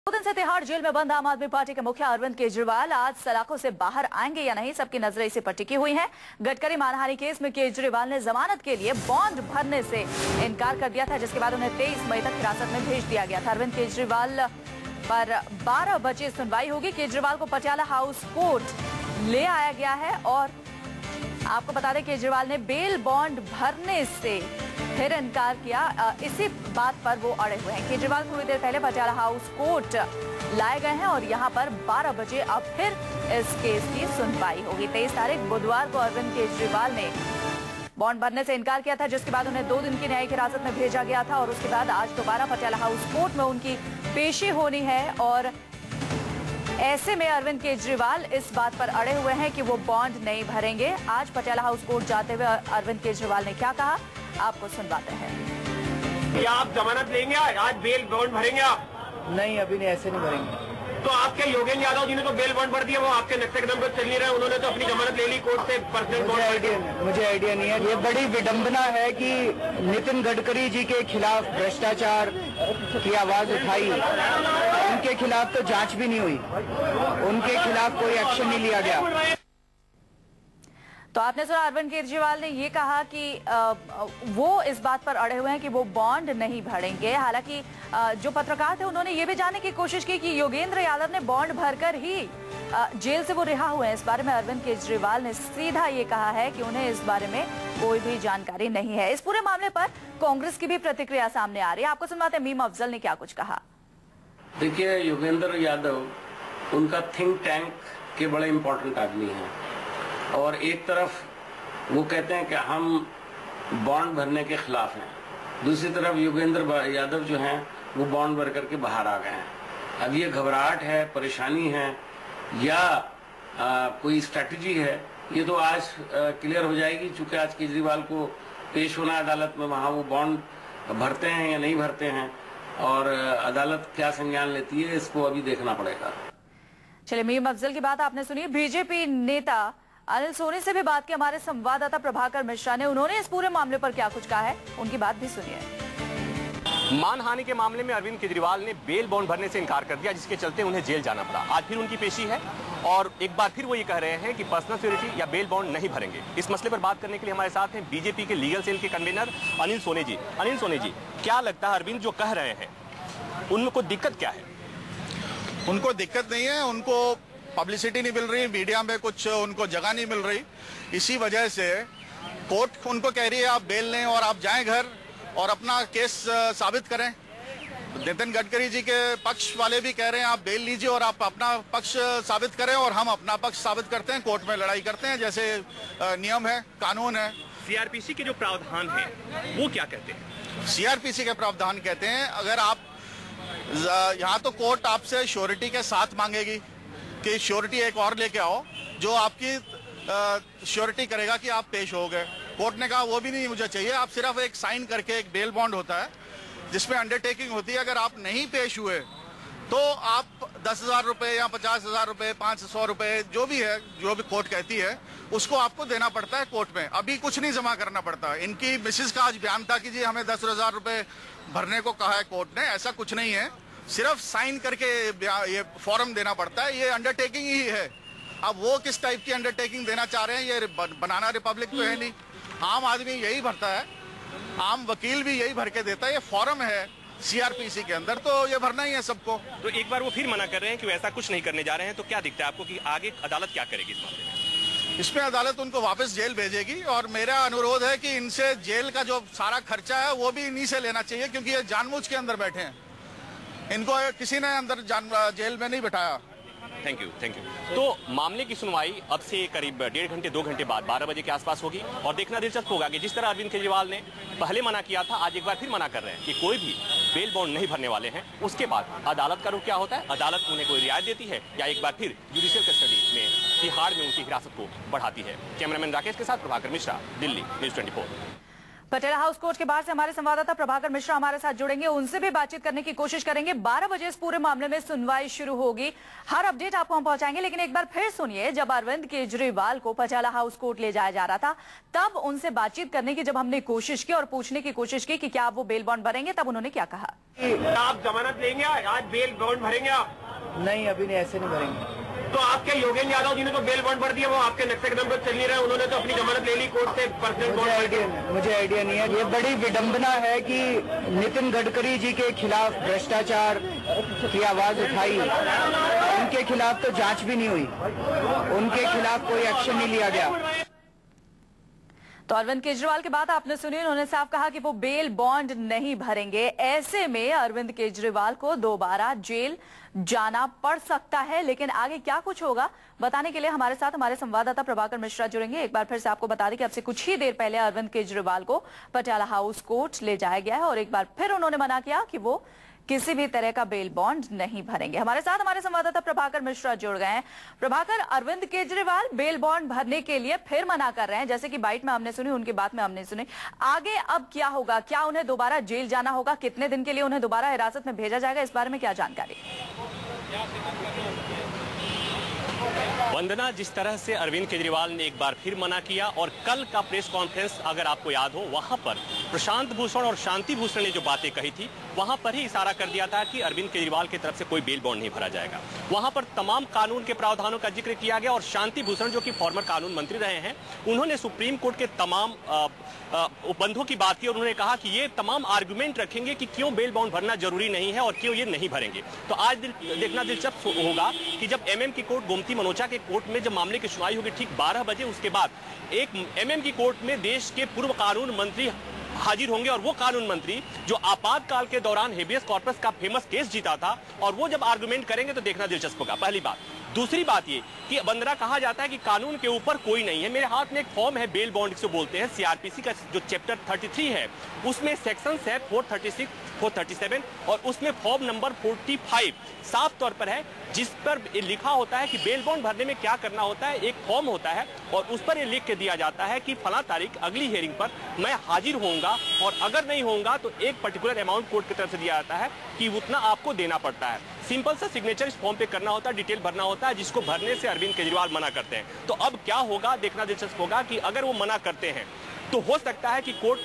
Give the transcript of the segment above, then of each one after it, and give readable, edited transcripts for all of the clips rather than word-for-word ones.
दो दिन से तिहाड़ जेल में बंद आम आदमी पार्टी के मुखिया अरविंद केजरीवाल आज सलाखों से बाहर आएंगे या नहीं, सबकी नजरें इसी पर टिकी हुई हैं। गडकरी मानहानि केस में केजरीवाल ने जमानत के लिए बॉन्ड भरने से इनकार कर दिया था, जिसके बाद उन्हें 23 मई तक हिरासत में भेज दिया गया था। अरविंद केजरीवाल पर 12 बजे सुनवाई होगी। केजरीवाल को पटियाला हाउस कोर्ट ले आया गया है और आपको बता दें केजरीवाल ने बेल बॉन्ड भरने से फिर इनकार किया। इसी बात पर वो अड़े हुए हैं। केजरीवाल थोड़ी देर पहले पटियाला हाउस कोर्ट लाए गए हैं और यहां पर 12 बजे अब फिर इस केस की सुनवाई होगी। 23 तारीख बुधवार को अरविंद केजरीवाल ने बॉन्ड भरने से इनकार किया था, जिसके बाद उन्हें 2 दिन की न्यायिक हिरासत में भेजा गया था और उसके बाद आज दोबारा पटियाला हाउस कोर्ट में उनकी पेशी होनी है। और ऐसे में अरविंद केजरीवाल इस बात पर अड़े हुए हैं कि वो बॉन्ड नहीं भरेंगे। आज पटियाला हाउस कोर्ट जाते हुए अरविंद केजरीवाल ने क्या कहा, आपको सुनवाते हैं। क्या आप जमानत लेंगे? आज बेल बॉन्ड भरेंगे आप? नहीं, अभी नहीं, ऐसे नहीं भरेंगे। तो आपके योगेंद्र यादव जी ने तो बेल बॉन्ड भर दिया, वो आपके नक्शे कदम पर चल नहीं रहे, उन्होंने तो अपनी जमानत ले ली कोर्ट से। मुझे आइडिया नहीं है। ये बड़ी विडंबना है कि नितिन गडकरी जी के खिलाफ भ्रष्टाचार की आवाज उठाई, उनके खिलाफ तो जांच भी नहीं हुई, उनके खिलाफ कोई एक्शन नहीं लिया गया। तो आपने सुना अरविंद केजरीवाल ने ये कहा कि वो इस बात पर अड़े हुए हैं कि वो बॉन्ड नहीं भरेंगे। हालांकि जो पत्रकार थे उन्होंने ये भी जानने की कोशिश की कि योगेंद्र यादव ने बॉन्ड भरकर ही जेल से वो रिहा हुए हैं। इस बारे में अरविंद केजरीवाल ने सीधा ये कहा है कि उन्हें इस बारे में कोई भी जानकारी नहीं है। इस पूरे मामले पर कांग्रेस की भी प्रतिक्रिया सामने आ रही है। आपको सुनवाते हैं मीम अफजल ने क्या कुछ कहा। देखिए, योगेंद्र यादव उनका थिंक टैंक के बड़े इम्पोर्टेंट आदमी हैं और एक तरफ वो कहते हैं कि हम बॉन्ड भरने के खिलाफ हैं, दूसरी तरफ योगेंद्र यादव जो हैं वो बॉन्ड भर करके बाहर आ गए हैं। अब ये घबराहट है, परेशानी है या कोई स्ट्रैटेजी है, ये तो आज क्लियर हो जाएगी। चूंकि आज केजरीवाल को पेश होना है अदालत में, वहां वो बॉन्ड भरते हैं या नहीं भरते हैं और अदालत क्या संज्ञान लेती है, इसको अभी देखना पड़ेगा। चलिए, मीम अफजल की बात आपने सुनी। बीजेपी नेता अनिल सोनी से भी बात की हमारे संवाददाता प्रभाकर मिश्रा ने। उन्होंने इस पूरे मामले पर क्या कुछ कहा है, उनकी बात भी सुनिए। मानहानि के मामले में अरविंद केजरीवाल ने बेल बॉन्ड भरने से इनकार कर दिया, जिसके चलते उन्हें जेल जाना पड़ा। आज फिर उनकी पेशी है और एक बार फिर वो ये कह रहे हैं कि पर्सनल सिक्योरिटी या बेल बॉन्ड नहीं भरेंगे। इस मसले पर बात करने के लिए हमारे साथ हैं बीजेपी के लीगल सेल के कन्वीनर अनिल सोनी जी। अनिल सोनी जी, क्या लगता है अरविंद जो कह रहे हैं उनको दिक्कत क्या है? उनको दिक्कत नहीं है, उनको पब्लिसिटी नहीं मिल रही, मीडिया में कुछ उनको जगह नहीं मिल रही। इसी वजह से कोर्ट उनको कह रही है आप बेल लें और आप जाएं घर और अपना केस साबित करें। नितिन गडकरी जी के पक्ष वाले भी कह रहे हैं आप बेल लीजिए और आप अपना पक्ष साबित करें और हम अपना पक्ष साबित करते हैं, कोर्ट में लड़ाई करते हैं जैसे नियम है, कानून है। सीआरपीसी के जो प्रावधान है वो क्या कहते हैं? सीआरपीसी के प्रावधान कहते हैं अगर आप यहाँ तो कोर्ट आपसे श्योरिटी के साथ मांगेगी कि श्योरिटी एक और लेके आओ जो आपकी श्योरिटी करेगा कि आप पेश हो गए। कोर्ट ने कहा वो भी नहीं मुझे चाहिए, आप सिर्फ एक साइन करके एक बेल बॉन्ड होता है जिसमें अंडरटेकिंग होती है अगर आप नहीं पेश हुए तो आप 10,000 रुपए या 50,000 रुपए, 500 रुपए जो भी है, जो भी कोर्ट कहती है उसको आपको देना पड़ता है कोर्ट में। अभी कुछ नहीं जमा करना पड़ता। इनकी मिसेज का आज बयान था कि जी हमें 10,000 रुपए भरने को कहा है कोर्ट ने, ऐसा कुछ नहीं है, सिर्फ साइन करके ये फॉर्म देना पड़ता है, ये अंडरटेकिंग ही है। अब वो किस टाइप की अंडरटेकिंग देना चाह रहे हैं, ये बनाना रिपब्लिक तो है नहीं। आम आदमी यही भरता है, आम वकील भी यही भर के देता है, ये फॉर्म है सीआरपीसी के अंदर, तो ये भरना ही है सबको। तो एक बार वो फिर मना कर रहे हैं कि वो ऐसा कुछ नहीं करने जा रहे हैं, तो क्या दिखता है आपको कि आगे अदालत क्या करेगी इस मामले में? इसमें अदालत उनको वापस जेल भेजेगी और मेरा अनुरोध है कि इनसे जेल का जो सारा खर्चा है वो भी इन्हीं से लेना चाहिए, क्योंकि ये जानबूझ के अंदर बैठे हैं, इनको किसी ने अंदर जेल में नहीं बिठाया। Thank you, thank you. तो मामले की सुनवाई अब से करीब 1.5 घंटे 2 घंटे बाद 12 बजे के आसपास होगी और देखना दिलचस्प होगा कि जिस तरह अरविंद केजरीवाल ने पहले मना किया था, आज एक बार फिर मना कर रहे हैं कि कोई भी बेल बॉन्ड नहीं भरने वाले हैं। उसके बाद अदालत का रुख क्या होता है, अदालत उन्हें कोई रियायत देती है या एक बार फिर जुडिशियल कस्टडी में तिहाड़ में उनकी हिरासत को बढ़ाती है। कैमरामैन राकेश के साथ Prabhakar Mishra, Delhi, news 24। Patiala house court के बाहर से हमारे संवाददाता प्रभाकर मिश्रा हमारे साथ जुड़ेंगे, उनसे भी बातचीत करने की कोशिश करेंगे। 12 बजे इस पूरे मामले में सुनवाई शुरू होगी। हर अपडेट आपको हम पहुंचाएंगे, लेकिन एक बार फिर सुनिए, जब अरविंद केजरीवाल को पटियाला हाउस कोर्ट ले जाया जा रहा था, तब उनसे बातचीत करने की जब हमने कोशिश की और पूछने की कोशिश की कि क्या आप वो बेल बॉन्ड भरेंगे, तब उन्होंने क्या कहा। आप जमानत लेंगे, आज बेल बॉन्ड भरेंगे आप? नहीं, अभी नहीं, ऐसे नहीं भरेंगे। तो आपके योगेंद्र यादव जी ने तो बेल बॉन्ड भर दिया, वो आपके नक्शे कदम पर चल नहीं रहे, उन्होंने तो अपनी जमानत ले ली कोर्ट से। मुझे आइडिया नहीं है। ये बड़ी विडंबना है कि नितिन गडकरी जी के खिलाफ भ्रष्टाचार की आवाज उठाई, उनके खिलाफ तो जांच भी नहीं हुई, उनके खिलाफ कोई एक्शन नहीं लिया गया। तो अरविंद केजरीवाल की बात आपने सुनी, उन्होंने साफ कहा कि वो बेल बॉन्ड नहीं भरेंगे। ऐसे में अरविंद केजरीवाल को दोबारा जेल जाना पड़ सकता है, लेकिन आगे क्या कुछ होगा बताने के लिए हमारे साथ हमारे संवाददाता प्रभाकर मिश्रा जुड़ेंगे। एक बार फिर से आपको बता दें कि अब से कुछ ही देर पहले अरविंद केजरीवाल को पटियाला हाउस कोर्ट ले जाया गया है और एक बार फिर उन्होंने मना किया कि वो किसी भी तरह का बेल बॉन्ड नहीं भरेंगे। हमारे साथ हमारे संवाददाता प्रभाकर मिश्रा जुड़ गए हैं। प्रभाकर, अरविंद केजरीवाल बेल बॉन्ड भरने के लिए फिर मना कर रहे हैं, जैसे कि बाइट में हमने सुनी, उनकी बात में हमने सुनी। आगे अब क्या होगा? क्या उन्हें दोबारा जेल जाना होगा? कितने दिन के लिए उन्हें दोबारा हिरासत में भेजा जाएगा? इस बारे में क्या जानकारी? वंदना, जिस तरह से अरविंद केजरीवाल ने एक बार फिर मना किया और कल का प्रेस कॉन्फ्रेंस अगर आपको याद हो, वहां पर प्रशांत भूषण और शांति भूषण ने जो बातें कही थी, वहां पर ही इशारा कर दिया था कि अरविंद केजरीवाल की तरफ से कोई बेल बॉन्ड नहीं भरा जाएगा। वहां पर तमाम कानून के प्रावधानों का जिक्र किया गया और शांति भूषण, जो कि फॉर्मर कानून मंत्री रहे हैं, उन्होंने सुप्रीम कोर्ट के तमाम उपबंधों की बात की और उन्होंने कहा कि ये तमाम आर्गुमेंट रखेंगे कि क्यों बेल बॉन्ड भरना जरूरी नहीं है और क्यों ये नहीं भरेंगे। तो आज देखना दिलचस्प होगा कि जब एमएम की कोर्ट, गोमती मनोचा के कोर्ट में जब मामले की सुनवाई होगी ठीक 12 बजे, उसके बाद एक एमएम की कोर्ट में देश के पूर्व कानून मंत्री हाजिर होंगे और वो कानून मंत्री जो आपातकाल के दौरान हेबियस कॉर्पस का फेमस केस जीता था, और वो जब आर्गुमेंट करेंगे तो देखना दिलचस्प होगा। पहली बात। दूसरी बात ये कि वंदना, कहा जाता है कि कानून के ऊपर कोई नहीं है। मेरे हाथ में एक फॉर्म है, बेल बॉन्ड जिसे बोलते हैं, सीआरपीसी का जो चैप्टर 33 है, उसमें सेक्शंस है 436, 437 और उसमें फॉर्म नंबर 45 साफ तौर पर है, जिस पर लिखा होता है कि बेल बॉन्ड भरने में क्या करना होता है। एक फॉर्म होता है और उस पर ये लिख के दिया जाता है कि फला तारीख अगली हियरिंग पर मैं हाजिर होऊंगा और अगर नहीं होऊंगा तो एक पर्टिकुलर अमाउंट कोर्ट की तरफ से दिया जाता है कि उतना आपको देना पड़ता है। सिंपल सा सिग्नेचर इस फॉर्म पे करना होता है, डिटेल भरना होता है, जिसको भरने से अरविंद केजरीवाल मना करते हैं। तो अब क्या होगा देखना दिलचस्प होगा कि अगर वो मना करते हैं तो हो सकता है कि कोर्ट,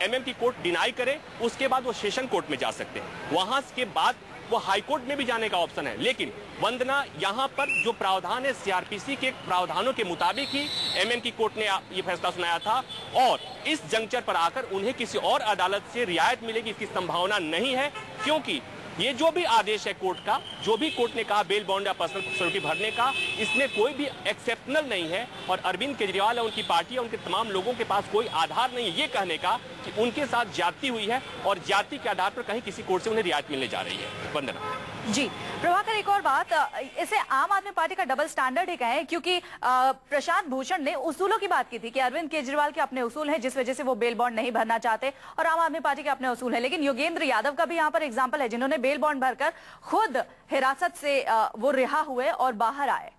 एमएम की कोर्ट डिनाई करे, उसके बाद वो सेशन कोर्ट में जा सकते हैं, वहां के बाद वो हाई कोर्ट में भी जाने का ऑप्शन है। लेकिन वंदना, यहां पर जो प्रावधान है सीआरपीसी के प्रावधानों के मुताबिक ही एमएम की कोर्ट ने ये फैसला सुनाया था और इस जंक्चर पर आकर उन्हें किसी और अदालत से रियायत मिलेगी इसकी संभावना नहीं है, क्योंकि ये जो भी आदेश है कोर्ट का, जो भी कोर्ट ने कहा बेल बॉन्ड या पर्सनल सिक्योरिटी भरने का, इसमें कोई भी एक्सेप्शनल नहीं है और अरविंद केजरीवाल और उनकी पार्टी और उनके तमाम लोगों के पास कोई आधार नहीं है ये कहने का कि उनके साथ ज्यादती हुई है और ज्यादती के आधार पर कहीं किसी कोर्ट से उन्हें रियायत मिलने जा रही है। वंदना जी। प्रभाकर, एक और बात, इसे आम आदमी पार्टी का डबल स्टैंडर्ड ही कहें, क्योंकि प्रशांत भूषण ने उसूलों की बात की थी कि अरविंद केजरीवाल के अपने उसूल हैं जिस वजह से वो बेल बॉन्ड नहीं भरना चाहते और आम आदमी पार्टी के अपने उसूल हैं। लेकिन योगेंद्र यादव का भी यहाँ पर एग्जाम्पल है, जिन्होंने बेल बॉन्ड भरकर खुद हिरासत से वो रिहा हुए और बाहर आए।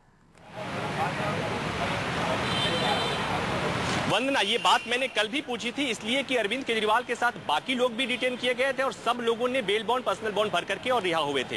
वंदना, ये बात मैंने कल भी पूछी थी, इसलिए कि अरविंद केजरीवाल के साथ बाकी लोग भी डिटेन किए गए थे और सब लोगों ने बेल बॉन्ड, पर्सनल बॉन्ड भर करके और रिहा हुए थे।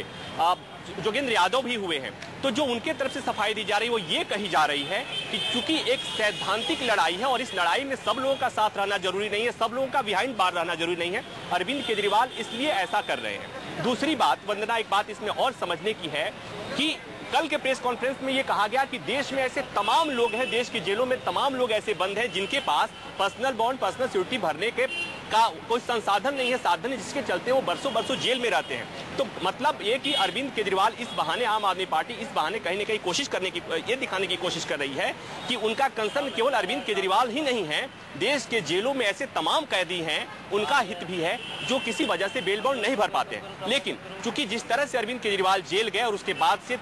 योगेंद्र यादव भी हुए हैं। तो जो उनके तरफ से सफाई दी जा रही है वो ये कही जा रही है कि चूंकि एक सैद्धांतिक लड़ाई है और इस लड़ाई में सब लोगों का साथ रहना जरूरी नहीं है, सब लोगों का बिहाइंड बार रहना जरूरी नहीं है, अरविंद केजरीवाल इसलिए ऐसा कर रहे हैं। दूसरी बात वंदना, एक बात इसमें और समझने की है कि कल के प्रेस कॉन्फ्रेंस में यह कहा गया कि देश में ऐसे तमाम लोग हैं, देश की जेलों में तमाम लोग ऐसे बंद हैं जिनके पास पर्सनल बॉन्ड, पर्सनल सिक्योरिटी भरने के का कोई संसाधन नहीं है, साधन है, जिसके चलते वो बरसों बरसों जेल में रहते हैं। तो मतलब ये कि अरविंद केजरीवाल इस बहाने, आम आदमी पार्टी इस बहाने कहीं न कहीं कोशिश करने की, ये दिखाने की कोशिश कर रही है कि उनका कंसर्न केवल अरविंद केजरीवाल ही नहीं है, देश के जेलों में ऐसे तमाम कैदी हैं, उनका हित भी है जो किसी वजह से बेल बॉन्ड नहीं भर पाते हैं। लेकिन चूंकि जिस तरह से अरविंद केजरीवाल जेल गए और उसके बाद से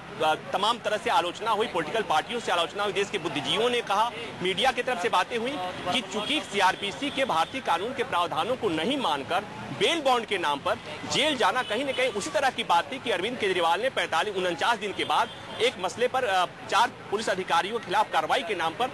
तमाम तरह से आलोचना हुई, पॉलिटिकल पार्टियों से आलोचना हुई, देश के बुद्धिजीवियों ने कहा, मीडिया की तरफ से बातें हुई कि चूंकि सीआरपीसी के भारतीय कानून के प्रावधानों को नहीं मानकर बेल बॉन्ड के नाम पर जेल जाना कहीं न कहीं उसी तरह की बात थी कि अरविंद केजरीवाल ने 49 दिन के बाद एक मसले पर 4 पुलिस अधिकारियों के खिलाफ कार्रवाई के नाम पर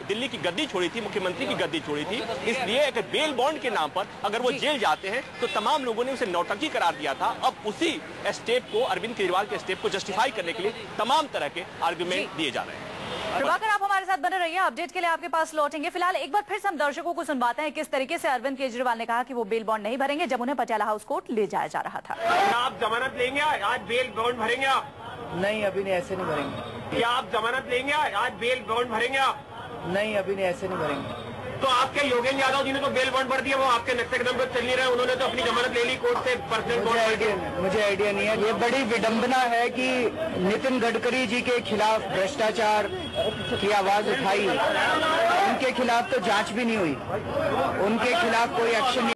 दिल्ली की गद्दी छोड़ी थी, मुख्यमंत्री की गद्दी छोड़ी थी। इसलिए अगर बेल बॉन्ड के नाम पर अगर वो जेल जाते हैं तो तमाम लोगों ने उसे नौटंकी करार दिया था। अब उसी स्टेप को, अरविंद केजरीवाल के स्टेप को जस्टिफाई करने के लिए तमाम तरह के आर्गुमेंट दिए जा रहे हैं। प्रभाकर, आप हमारे साथ बने रहिए, अपडेट के लिए आपके पास लौटेंगे। फिलहाल एक बार फिर से हम दर्शकों को सुनवाते हैं किस तरीके से अरविंद केजरीवाल ने कहा कि वो बेल बॉन्ड नहीं भरेंगे जब उन्हें पटियाला हाउस कोर्ट ले जाया जा रहा था। आप जमानत लेंगे आज बेल बॉन्ड भरेंगे आप? नहीं, अभी नहीं, ऐसे नहीं भरेंगे। क्या आप जमानत लेंगे आज बेल बॉन्ड भरेंगे आप? नहीं, अभी नहीं, ऐसे नहीं भरेंगे। तो आपके योगेंद्र यादव जी ने तो बेल बॉन्ड भर दिया, वो आपके नक्शे कदम पर चल नहीं रहे, उन्होंने तो अपनी जमानत ले ली कोर्ट से पर्सनल बॉन्ड। मुझे आइडिया नहीं है। ये बड़ी विडंबना है कि नितिन गडकरी जी के खिलाफ भ्रष्टाचार की आवाज उठाई, उनके खिलाफ तो जांच भी नहीं हुई, उनके खिलाफ कोई एक्शन